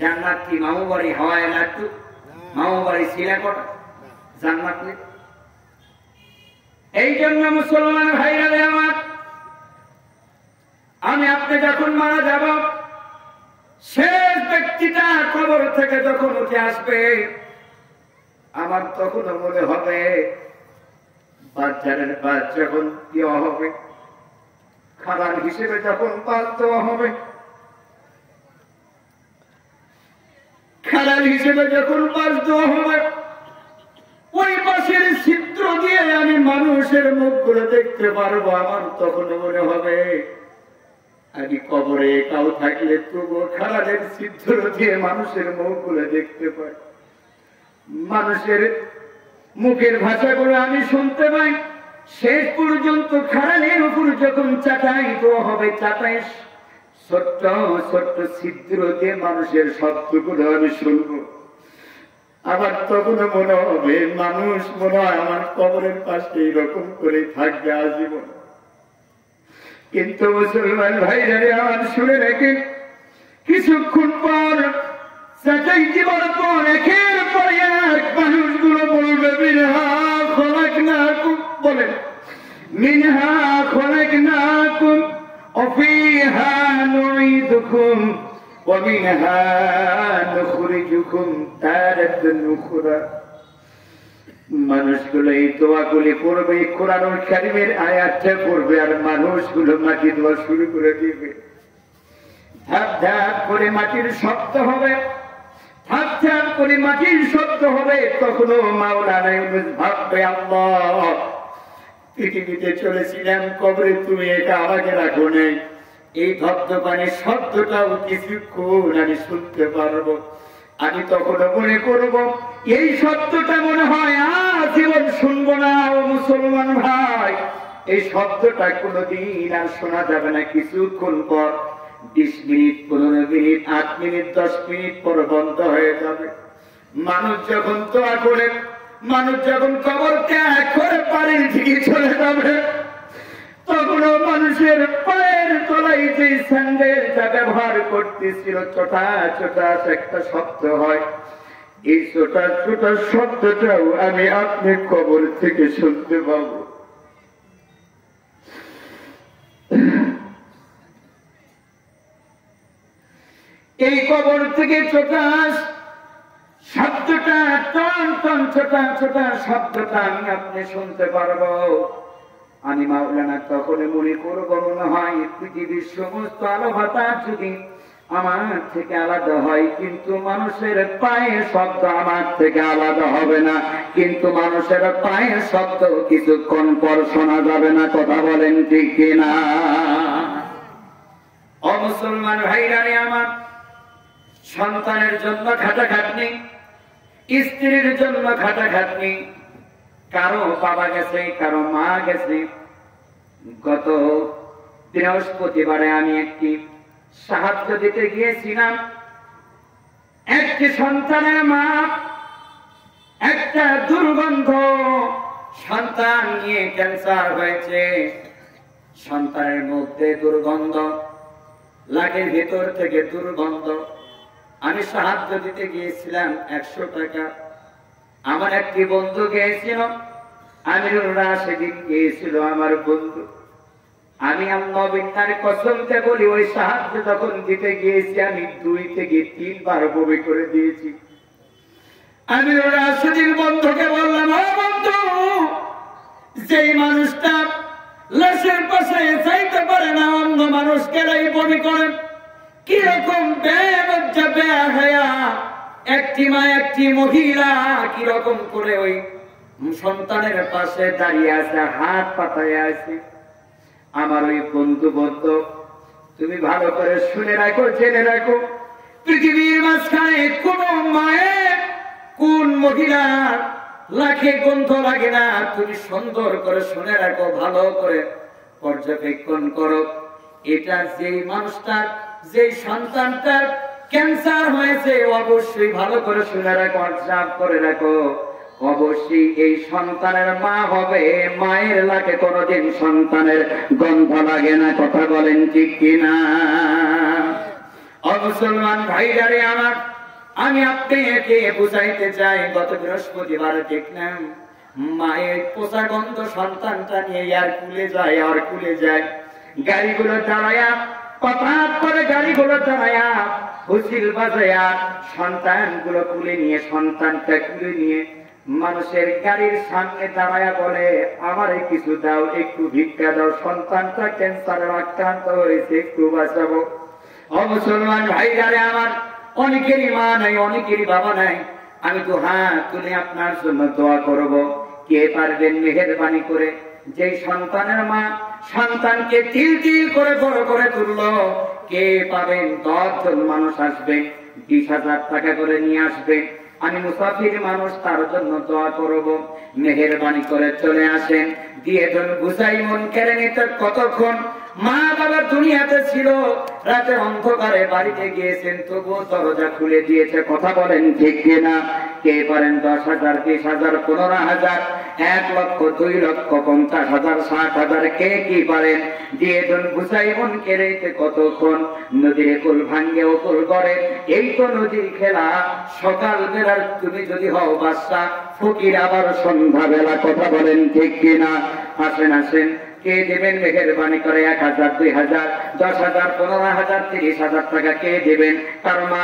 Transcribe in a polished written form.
জান্নাত কি মামু বাড়ি হয় না? একটু মামু বাড়ি ছিলা কটা জান্নাত নেই। এই জন্য মুসলমান ভাইরা আমার, আমি আপনি যখন মারা যাব, শেষ ব্যক্তিটা কবর থেকে যখন উঠে আসবে, আমার তখন মনে হবে বাচ্চাদের বাদ যখন দেওয়া হবে, খাবার হিসেবে যখন পাত দেওয়া হবে, খাবার হিসেবে যখন পাত দেওয়া হবে, ওই পাশের ছিদ্র দিয়ে আমি মানুষের মুখগুলো দেখতে পারবো। আমার তখন মনে হবে আমি কবরে কাউ থাকলে তবুও খারাপের ছিদ্র দিয়ে মানুষের মুখগুলো দেখতে পাই, মানুষের মুখের ভাষাগুলো আমি শুনতে পাই। শেষ পর্যন্ত খারাপের উপর যখন চাটাই দেওয়া হবে, চাটাই ছোট্ট ছোট্ট ছিদ্র দিয়ে মানুষের শব্দগুলো আমি শুনবো। আবার তখন মনে হবে মানুষ মনে হয় আমার কবরের পাশে এইরকম করে থাকবে আজীবন। কিন্তু মুসলমান ভাইরা আমার শুনে রেখে, কিছুক্ষণ পর চাচাই দিবার পর একের পর এক মানুষগুলো বলবে মিনহা খলাকনাকুম, বলেন মিনহা খলাকনাকুম ওয়া ফিহা নুঈদুকুম ওয়া মিনহা নুখরিজুকুম তারাতান উখরা। মানুষগুলো এই দোয়াগুলি পড়বে, কোরআনুল কারীমের আয়াতটা পড়বে, আর মানুষগুলো মাটি দোয়া শুরু করে দিবে। ধাপ ধাপ করে মাটির শব্দ হবে, ধাপ ধাপ করে মাটির শব্দ হবে। তখনও মাওলানা ইউনূস ভাববে, আল্লাহ পৃথিবীতে চলেছিলাম, কবরে তুমি এটা আমাকে রাখো নাই, এই ধবধবানের শব্দটাও কিছুক্ষণ আমি শুনতে পারবো। আমি তখনও মনে করব এই শব্দটা মনে হয় আজীবন শুনবো না। ও মুসলমান ভাই, এই শব্দটা কোনোদিন আর শোনা যাবে না। কিছুক্ষণ পর 20 মিনিট, 15 মিনিট, 8 মিনিট, 10 মিনিট পর বন্ধ হয়ে যাবে। মানুষ যখন দোয়া করে, মানুষ যখন কবর ত্যাগ করে বাড়ির দিকে চলে যাবে, তখনও মানুষের পায়ের তলায় যে স্যান্ডেলটা ব্যবহার করতেছিল, ছোটা ছোটা একটা শব্দ হয়। এই ছোটা ছোটা শব্দটাও আমি আপনি কবর থেকে শুনতে পাবো। এই কবর থেকে ছোটা শব্দটা, টন টন ছোটা ছোটা শব্দটা আমি আপনি শুনতে পারবো। আমি মাওলানা তখন মনে করবো, মনে হয় পৃথিবীর সমস্ত আলো বাতাস যদি আমার থেকে আলাদা হয়, কিন্তু মানুষের পায়ের শব্দ আমার থেকে আলাদা হবে না। কিন্তু মানুষের পায়ের শব্দ কিছুক্ষণ পর শোনা যাবে না। কথা বলেন ঠিক কিনা? ও মুসলমান ভাইরা আমার, সন্তানের জন্য খাটাখাটনি, স্ত্রীর জন্য খাটাখাটনি, কারো বাবা গেছে, কারো মা গেছে। গত বৃহস্পতিবারে আমি একটি সাহায্য দিতে গিয়েছিলাম। একটি সন্তানের মা একটা দুর্গন্ধ সন্তান নিয়ে ক্যান্সার হয়েছে, সন্তানের মধ্যে দুর্গন্ধ, লাগের ভেতর থেকে দুর্গন্ধ। আমি সাহায্য দিতে গিয়েছিলাম 100 টাকা। আমার একটি বন্ধু গিয়েছিল, আমিরুল রাশেদিন গিয়েছিল আমার বন্ধু। আমি আল্লাহ বিদ্যার কসমকে বলি, ওই সাহায্য যখন দিতে গিয়েছি আমি 2 থেকে 3 বার বমি করে দিয়েছি। আমিরুল রাশেদিন বন্ধুকে বললাম, ও বন্ধু, যেই মানুষটা লাশের পাশে যাইতে পারে না, অন্য মানুষ গেলেই বমি করে, কিরকম বেলজ্জা বেহায়া একটি মা, একটি মহিলা কিরকম করে ওই সন্তানের পাশে দাঁড়িয়ে আছে, হাত পাতায় আছে। আমার ওই বন্ধু বলত, তুমি ভালো করে শুনে রাখো, জেনে রাখো, পৃথিবীর মাঝখানে কোন মায়ের, কোন মহিলার লাখে গন্ধ লাগে না। তুমি সুন্দর করে শুনে রাখো, ভালো করে পর্যবেক্ষণ করো। এটা যেই মানুষটার, যেই সন্তানটার ক্যান্সার হয়েছে, অবশ্যই ভালো করে শুনে রাখো, অবজার্ভ করে রাখো, অবশ্যই এই সন্তানের মা হবে। মায়ের লাগে কোনদিন সন্তানের গন্ধ লাগে না। কথা বলেন ঠিক কিনা? মুসলমান ভাইরারে আমার, আমি আপনাকে বুঝাইতে চাই, গত বৃহস্পতিবার দেখলাম মায়ের পোষা গন্ধ সন্তানটা নিয়ে আর কুলে যায়, গাড়িগুলো দাঁড়ায়া হঠাৎ করে গাড়িগুলো দাঁড়ায়া হুইসেল বাজায়া সন্তানগুলো সন্তানটা কুলে নিয়ে মানুষের গাড়ির সামনে দাঁড়ায়া বলে, আমারে কিছু দাও, একটু ভিক্ষা দাও, সন্তানটা ক্যান্সারে আক্রান্ত হয়েছে, একটু বাঁচাবো। মুসলমান ভাইরারে আমার, অনেকেরই মা নাই, অনেকেরই বাবা নাই, আমি তো হাত তুলে আপনার জন্য দোয়া করব। কে পারবেন মেহেরবানি করে, যে সন্তানের মা সন্তানকে তিল তিল করে বড় করে তুললো, কে পাবেন? 10 জন মানুষ আসবে, 20,000 টাকা করে নিয়ে আসবে, আমি মুসাফির মানুষ, তার জন্য দোয়া করব। মেহেরবানি করে চলে আসেন, দিয়ে দেন বুঝাই মন কেড়ে নিতে। কতক্ষণ মা বাবা দুনিয়াতে ছিল, রাতের অন্ধকারে বাড়িতে গিয়েছেন, তবুও দরজা খুলে দিয়েছে। কথা বলেন ঠিক কিনা? কে পারেন 10,000, 20,000, 15,000, 1 লক্ষ, 2 লক্ষ, 50,000, 60,000, কে কি পারেন? দিয়ে দেন বুঝাই মন কেড়ে নিতে। কতক্ষণ নদীর কুল ভাঙ্গে কুল গড়ে, এই তো নদীর খেলা। সকাল বেলার তুমি যদি হও বাদশা, ফকির আবার সন্ধ্যা বেলা। কথা বলেন ঠিক কিনা? আসেন আসেন, কে দেবেন মেহেরবানি করে? 1,000, 2,000, 10,000, 15,000, 30,000 টাকা কে দেবেন? তার মা